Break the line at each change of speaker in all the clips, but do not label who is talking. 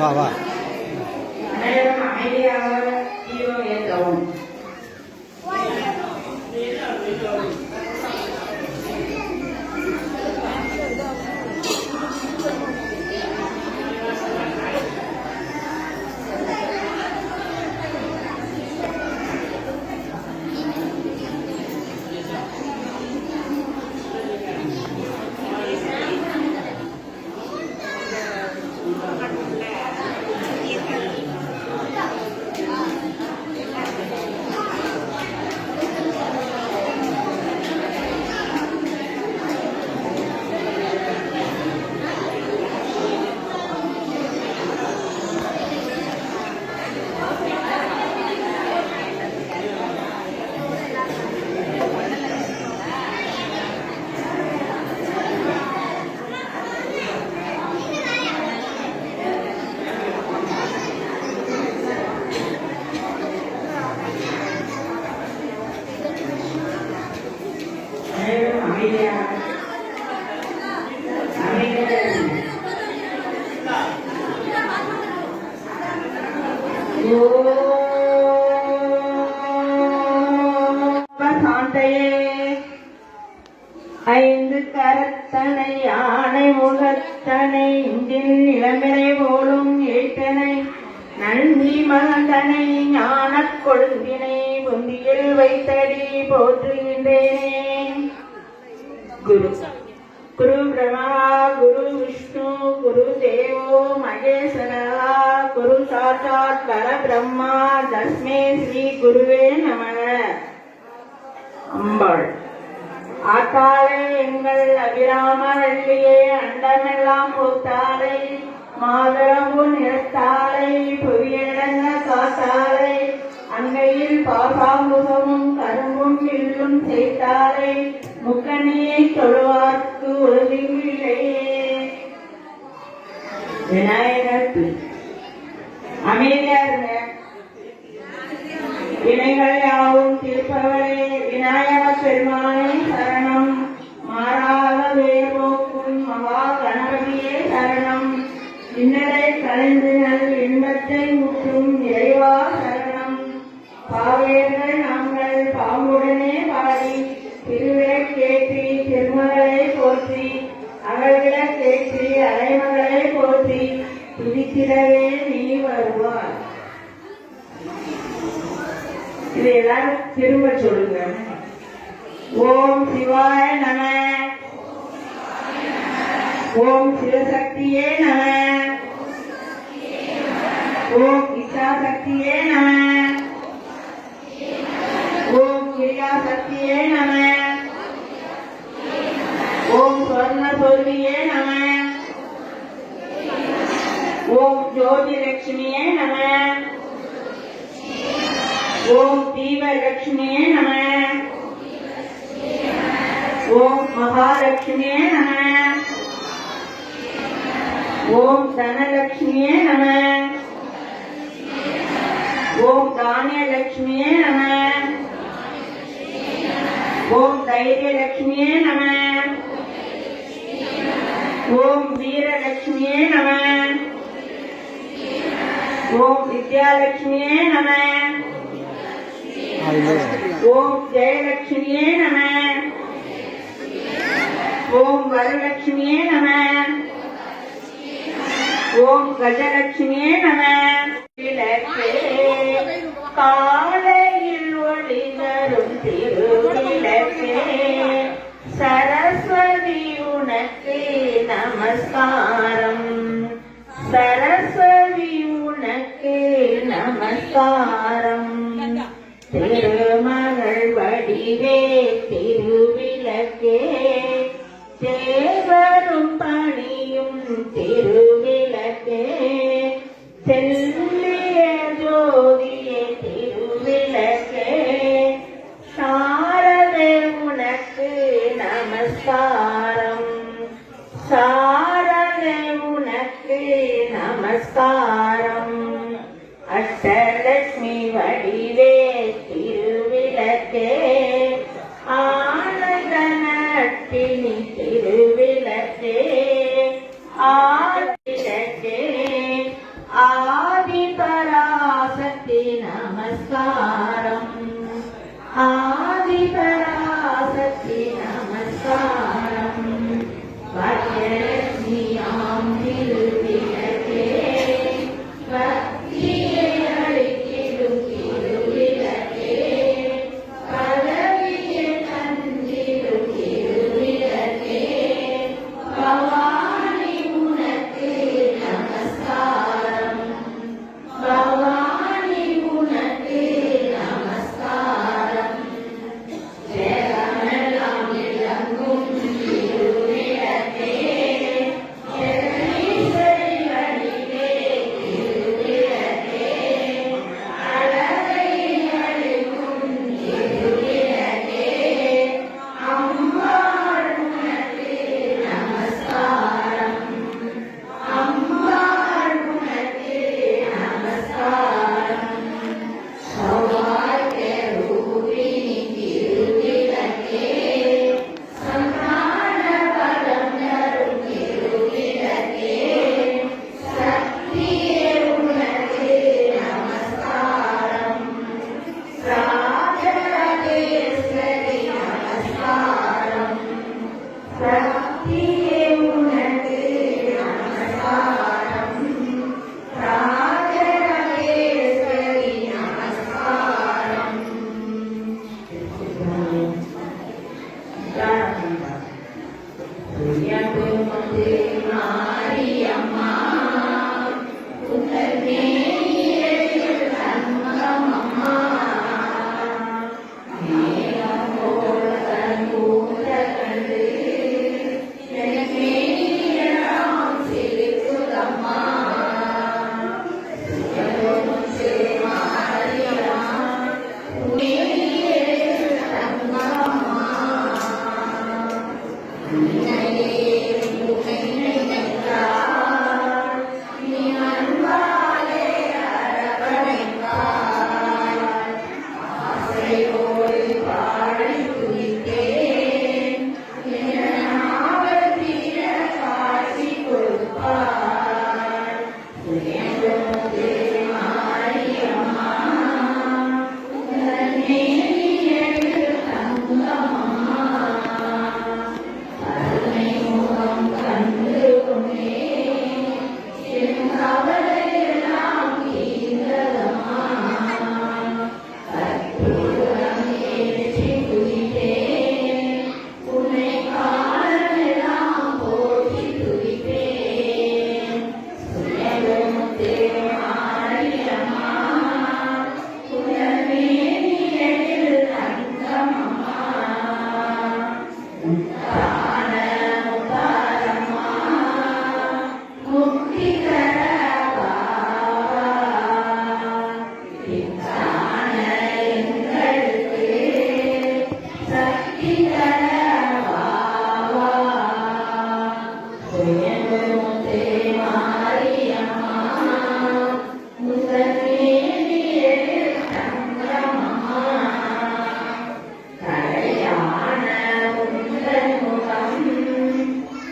வா வா.
அனைவரும் அமைதியாக தீபம் ஏற்றவும். ஐந்து கரத்தனை யானை முகத்தனை இந்தில் இளம்பினை போலும் ஏற்றனை நன்றி மகந்தனை ஞானக் கொழுந்தினை புந்தியில் வைத்தடி போற்றுகின்றேனே. குரு குரு பிரம்மா குரு விஷ்ணு குரு தேவோ மகேஸ்வரா குரு சாட்சாத் பரபிரம்மா தஸ்மே ஸ்ரீ குருவே நமக. அம்பாள் ஆத்தாளே எங்கள் அபிராம வள்ளியே அண்டமெல்லாம் பூத்தாளை மாதரம்பு நிறத்தாளை புவியடங்க காத்தாளை அங்கையில் பாசாமுகமும் கரும்பும் வில்லும் சேர்த்தாளை முக்கணியை தொழுவார்க்கு ஒழுங்கிலேயே. விநாயகர் அமைதியாக வினைகள் யாவும் தீர்ப்பவரே விநாயக பெருமானே சரணம். மாறாத வேர்போக்கும் மகா கணபதியே சரணம். இன்னலை கலைந்து நல் இன்பத்தை ஊற்றும் இறைவா சரணம். பாவேர்கள் நாங்கள் பாம்புடனே பாடி திருவேற்கேற்றி திருமகளை போற்றி அகழ்விடக்கேற்றி அலைமகளை போற்றி துதித்திடவே நீ வருவார். இது எல்லாரும் திரும்ப சொல்லுங்க. ஓம் சிவாய நம. ஓம் சிவசக்தியே நம. ஓம் இச்சாசக்தியே நம. ஓம் கிரியாசக்தியே நம. ஓம் ஸ்வர்ணசோதியே நம. ஓம் ஜோதிலட்சுமியே நம. ஓம் தீபலட்சுமியே நம. ஓம் மகாலட்சுமியே நம. ஓம் தனலட்சுமியே நம. ஓம் தானியலட்சுமியே நம. ஓம் தைரியலட்சுமியே நம. ஓம் வீரலட்சுமியே நம. ஓம் வித்யாலட்சுமியே நம. ஓம் ஜெயலட்சுமியே நம. ஓம் வரலட்சுமியே நம. ஓம் கஜலட்சுமியே நம. காலையில் ஒளி தரும் திருவிளக்கே சரஸ்வதி உனக்கு நமஸ்காரம். சரஸ்வதி உனக்கு நமஸ்காரம். திருமகள் வடிவே திருவிளக்கே தேவரும் பணியும் திருவிளக்கே செல்லிய ஜோதியே திருவிளக்கே சாரதே உனக்கு நமஸ்காரம். சாரதே உனக்கு நமஸ்காரம். அஷ்டலட்சுமி வடிவே திருவிளக்கே ஆனந்த நட்டினி திருவிளக்கே ஆவிளக்கே பாக்கியலட்சுமியாம் திருவிளக்கே பக்தியை அளித்திடும் திருவிளக்கே பதவியை தந்திடும் திருவிளக்கே பவானி உனக்கு நமஸ்காரம் பவானி உனக்கு நமஸ்காரம் ஜெகமெல்லாம் விளங்கும் திருவிளக்கே ஜெகதீஸ்வரி வடிவே திருவிளக்கே அழகை அளிக்கும் திருவிளக்கே அம்பாள் உனக்கு நமஸ்காரம் அம்பாள் உனக்கு நமஸ்காரம் சௌபாகிய ரூபிணி திருவிளக்கே சந்தான பலம் தரும் திருவிளக்கே சக்தியே உனக்கு நமஸ்காரம் ராஜராஜேஸ்வரி நமஸ்காரம் சக்தியே உனக்கு நமஸ்காரம் ராஜராஜேஸ்வரி நமஸ்காரம் சுயம்புமுத்து மாரியம்மா உங்கள் மேனியில் தங்கமம்மா மேகம் போல தன் கூந்தல் கண்டு என் மேனியெல்லாம் சிரிக்குதம்மா சுயம்புமுத்து மாரியம்மா மேனியில் தங்கமம்மா உன்னையே உன்னை நினைத்தார் நீ அன்பாலே அரவணைத்தார் ஆசையோடு பாடி துதித்தேன் என் நாவல் தீர காட்சி கொடுப்பார் சுயம்புமுத்து மாரியம்மா உங்கள் மேனியில் தங்கமம்மா கருணை முகம் கண்டு கொண்டே என் கவலையெல்லாம் தீர்ந்ததம்மா கற்பூரம் ஏற்றி துதித்தேன் உன்னை காலமெல்லாம் போற்றி துதித்தேன் சுயம்புமுத்து மாரியம்மா உங்கள் மேனியில் தங்கமம்மா முத்தான முத்தாரம்மா முக்தி தர பாவா பித்தான எங்களுக்கு சக்தி தர பாவா சுயம்புமுத்து மாரியம்மா உங்கள் மேனியில் தங்கமம்மா கலையான உந்தன் முகம்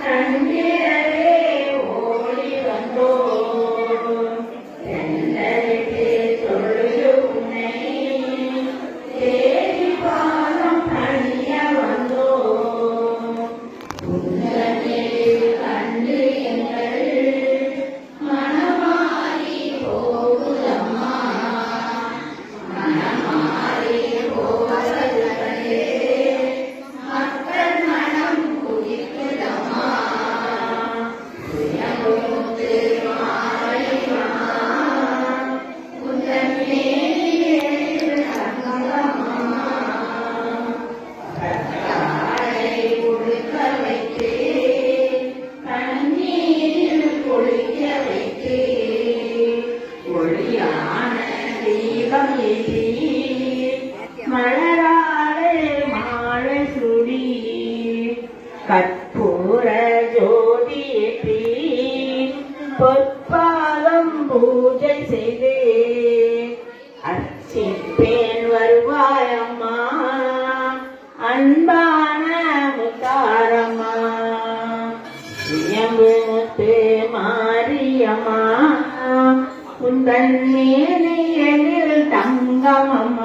கண்டிரவே ஓடி வந்தோம் தென்னரிட்டு தொழுது உன்னை தேடி பாதம் பணிய வந்தோம் உந்தனை கண்டு எங்கள் மனமாறி போகுதம்மா மனமாறி போவதற்கே மக்கள் மனம் குதிக்குதம்மா சுயம்புமுத்து மாரியம்மா உங்கள் மேனியில் தங்கமம்மா கற்றாழை உடுக்க வைத்து கண்ணீரில் குளிக்க வைத்து ஒளியான தீபம் ஏற்றி மலராலே மாலை சுடி கற்பூர ஜோதி ஏற்றி பொற்பாதம் பூஜை செய்து அர்ச்சிப்பேன் வருவாயம்மா அன்பான முத்தாரம்மா சுயம்புமுத்து மாரியம்மா உந்தன் மேனியில் தங்கமம்மா